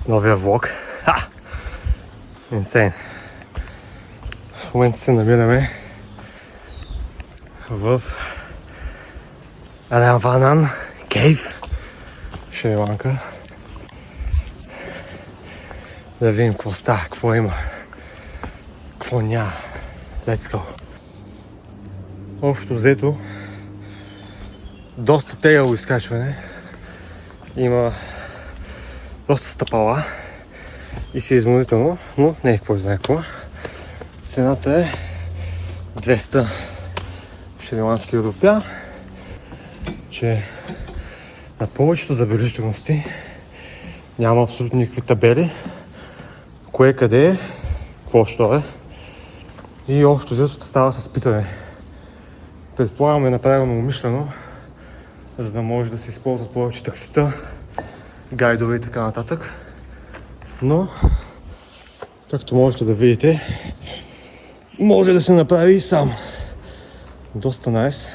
новия влог. Insane. В момента се намираме в Рамванан Кейв, Шри Ланка. Да видим какво става, какво има, какво няма. Let's go. Общо взето, доста тегаво изкачване. Има доста стъпала и си изморително, но не е какво знае какво. Цената е 200 шрилански рупия, че на повечето забележителности няма абсолютно никакви табели, кое къде е, какво що е, и общо взето става с питане. Предполагам е направено умишлено, за да може да се използват повече таксита, гайдове и така нататък. Но, както можете да видите, може да се направи и сам. Доста найс.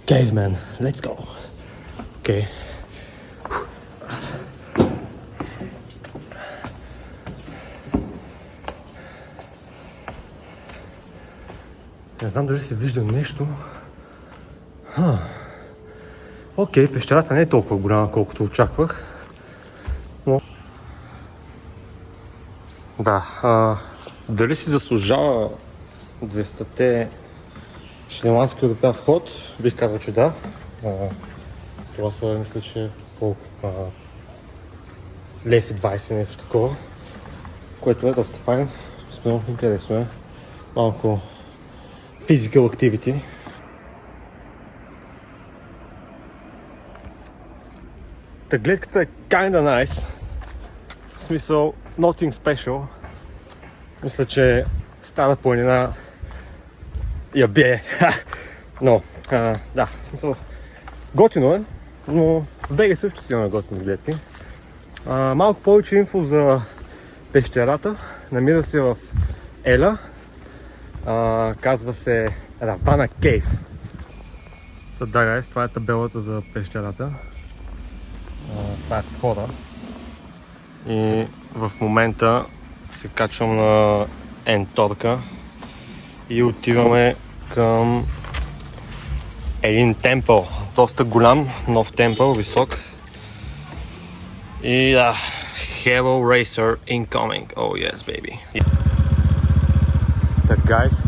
Caveman, let's go. Окей. Не знам дали се вижда нещо. Окей, пещерата не е толкова голяма, колкото очаквах. Но... Да, дали си заслужава 200-те шрилански рупия вход? Бих казал, че да. Това са, мисля, че колко? Лев и 20, нещо такова. Което е доста файн. Много интересно е. Малко physical activity. Та гледката е kinda nice. В смисъл, nothing special. Мисля, че стара планина я бие. Но, да, в смисъл, готино е, но в БГ също си имаме готини гледки. Малко повече инфо за пещерата. Намира се в Еля. Казва се Равана Кейв. Да, това е табелата за пещерата. Това е входа. И в момента се качвам на Енторка и отиваме към един темпъл. Доста голям, нов темпъл, висок. И да, Hero Racer incoming. Oh yes, baby. Так, гайс,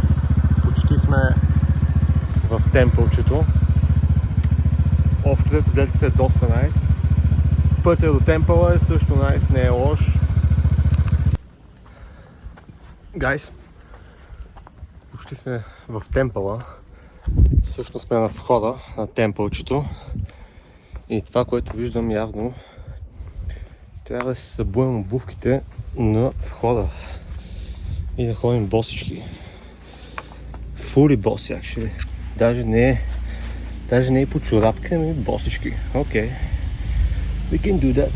почти сме в темпълчето. Общо гледката е доста найс. Пътя до темпъла е също найс, не е лош. Гайс, почти сме в темпъла. Също сме на входа на темпълчето. И това, което виждам явно, трябва да си събуем обувките на входа. И да ходим босички. Fully боси, actually. Даже не е по чорапка, ами босички. Окей. We can do that.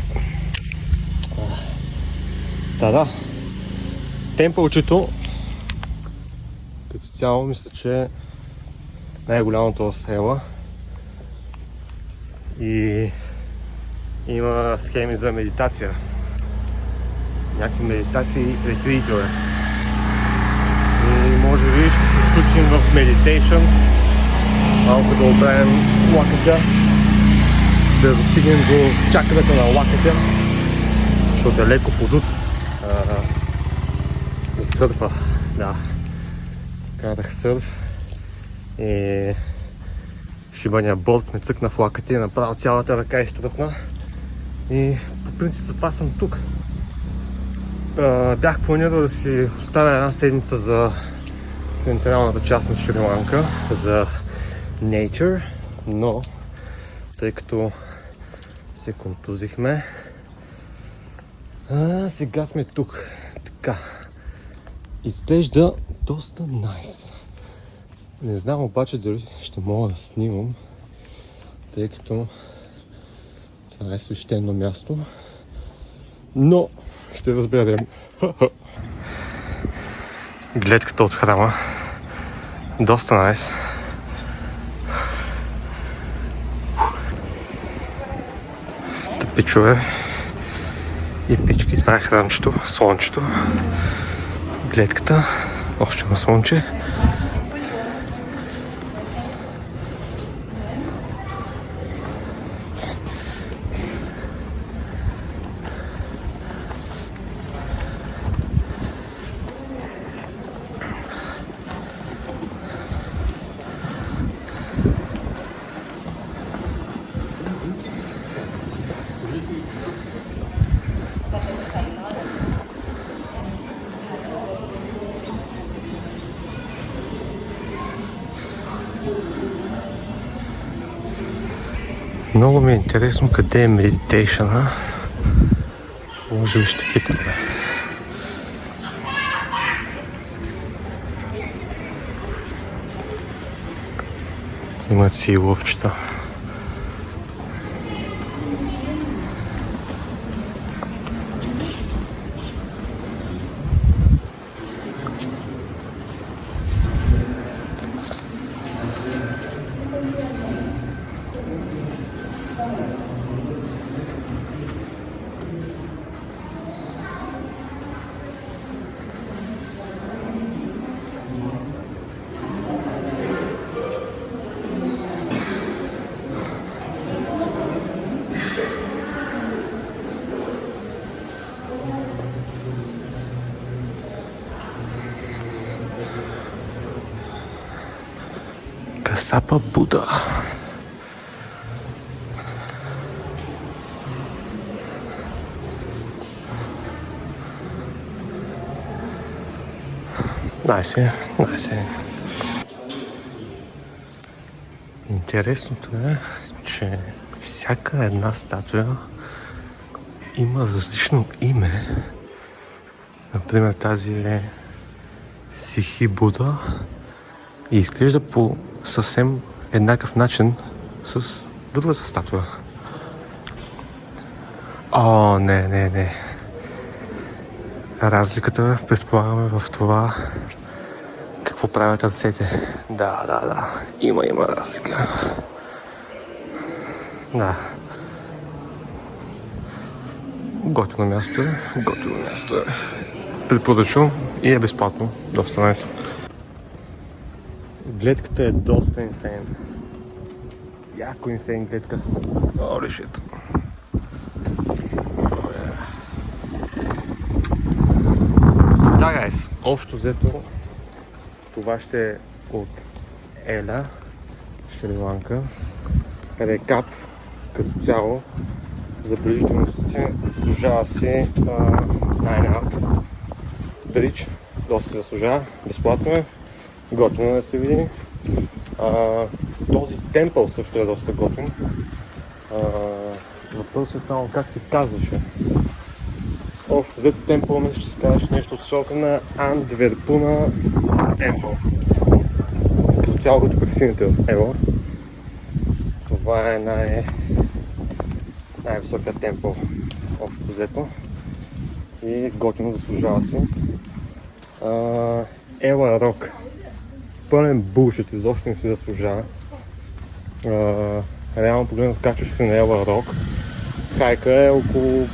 Да. Темпълчето като цяло мисля, че е най-голямото в Ела. И има схеми за медитация. Някакви медитации, ретритове. И може би ще се включим в медитейшън. Малко да оправим лакътя. Да достигнем до чакрата на лакътя. Защото е леко подут от сърфа. Да. Карах сърф. И шибания борд ме цъкна в лакътя и направо цялата ръка изтръпна. И по принцип за това съм тук. Бях планирал да си оставя една седмица за централната част на Шри Ланка, за nature, но тъй като се контузихме, сега сме тук. Така. Изглежда доста nice. Не знам обаче дали ще мога да снимам, тъй като това е свещено място, но ще разберем. Гледката от храма. Доста найс. пичове и пички. Това е хранчето, слънчето, гледката, още на слънче. Много ми е интересно къде е медитейшъна. Може би ще питаме. Имат си и лъвчета. Касапа Буда. Найсе. Интересното е, че всяка една статуя има различно име. Например, тази е Сихи Буда и изглежда по съвсем еднакъв начин с другата статуя. О, не. Разликата предполагаме в това какво правят ръцете. Да. Има разлика. Да. Готино място е. Препоръчвам и е безплатно. Доста найс. Гледката е доста инсейн. Яко инсейн гледка. О, решит. Да, гайс, общо взето това ще е от Еля, Шри-Ланка. Рекап като цяло. Забележителностите заслужава си най-малък бридж. Доста заслужава. Безплатно е. Готино да се види. Този темпъл също е доста готин. Въпросът е само как се казваше. Общо взето темпъл мисля, че се казваше нещо от сорта на Андверпуна темпъл. Като цяло като пресините в Ева. Това е най-високият темпъл общо взето. И готино заслужава си. Ела Рок. Пълен булшит, изобщо не си заслужава. Реално погледнато качването на Ела Рок. Хайка е около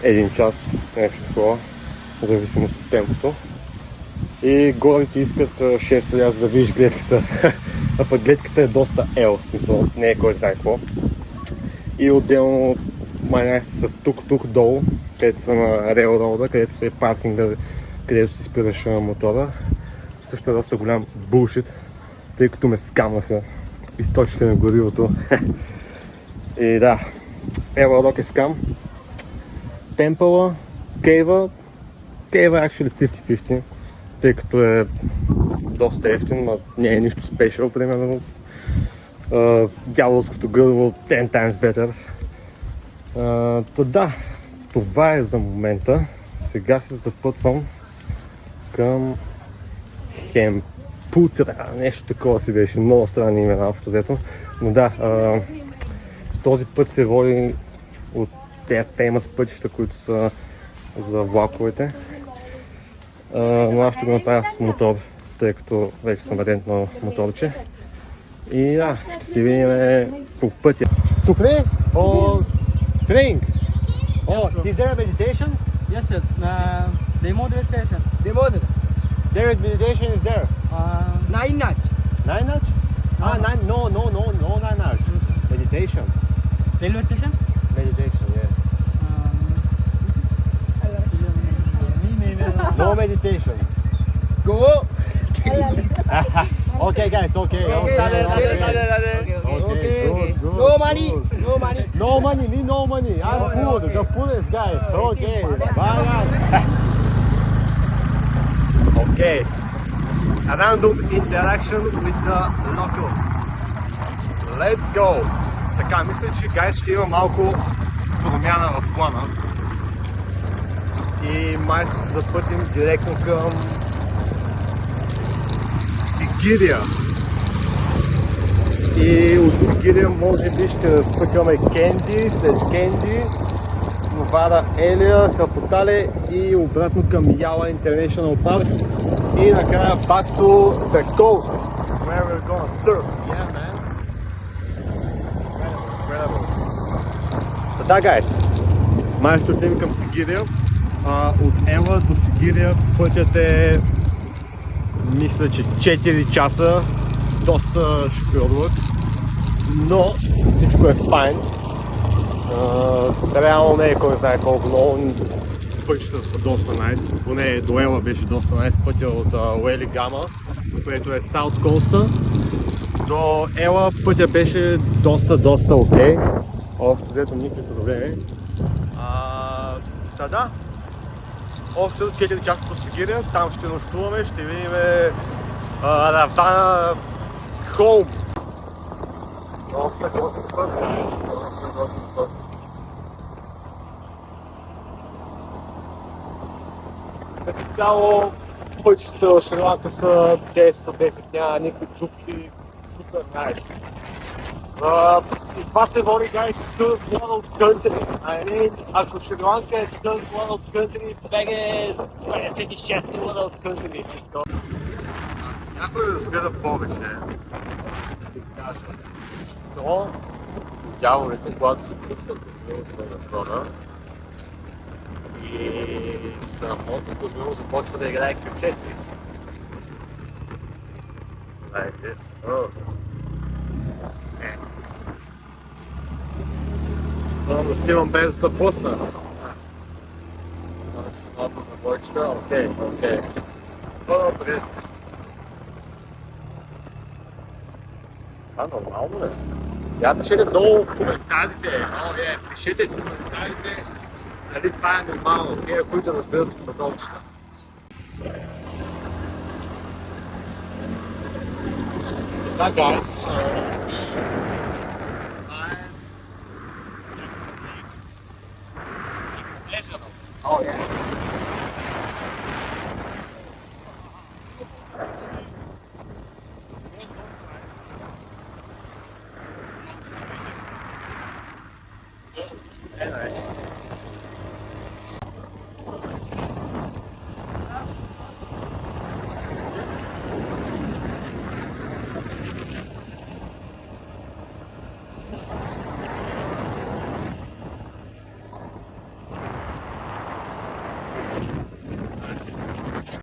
1 час, нещо такова, в зависимост от темпото. И горите искат 6 за да видиш гледката. А пък гледката е доста Ел, в смисъл, не е кой знае какво. И отделно май с тук долу, където са на рейлроуда, където се е паркинга, където си спираш мотора. Също е доста голям булшит, тъй като ме скамнаха, източиха на горивото. И да, Ела Рок е скам. Темпъла, Кейва е actually 50-50, тъй като е доста ефтин, но не е нищо спешъл, примерно. Дяволското гърво 10 times better. Да, това е за момента. Сега се запътвам към Хемпутра, нещо такова си беше, много странни имена общо взето. Но да, този път се води от тези феймъс пътища, които са за влаковете. Но аз ще го направя с мотор, тъй като вече съм рентнал моторче. И да, ще си видим по пътя. Добре, Praying. Oh, is there a meditation? Yes, sir. Demo station. Demodar. There is meditation is there. 9 notch. 9 notch? Ah, nine. No 9 notch. Meditation. Railway station. Meditation, yeah. No meditation. Go. Okay, guys. Okay. Good, No money. good. No money. No money. Me no money. I'm poor. The poorest guy. Okay. Bye, guys. Okay. A random interaction with the locals. Let's go. Така, мисля, че гайс ще има малко промяна в плана. И май ще се запътим директно към Сигирия. И от Сигирия може би ще разцъкаме Кенди, след Кенди, Новара Елия, Хапотале и обратно към Яла International Park. И накрая back to the coast, where we're gonna surf. Yeah, man. Incredible. Да, guys. Май ще отидем към Сигирия. От Ела до Сигирия пътят е, мисля, че 4 часа. Доста шофьорлък. Но всичко е файн. Реално не е кой знае колко много. Пътищата са доста найс. Поне до Ела беше доста найс. Пътя от Уели Гама, което е Саут Коста. До Ела пътя беше доста окей. Общо взето никакви проблеми. Да. Общо 4 часа до Сигирия. Там ще нощуваме, ще видим Равана Хоум. Доста готин път. Като цяло пътищата в Шри-Ланка са 10 няма никакви дупки, супер найс. Това се води, guys, Third World Country. Ако Шри-Ланка е Third World Country, БГ е 26 World Country. Някой разбира повече, да кажа защо дяволите, когато се пуснат от миналото на трона и самото гормило започва да играе ключеци. Like this. Ще да снимам без да се пусна. Самото забойчета, окей. Добре. Това нормално е. Я пишете долу в коментарите, пишете в коментарите дали това е нормално, тези, които разбират от подобчета. Да, guys,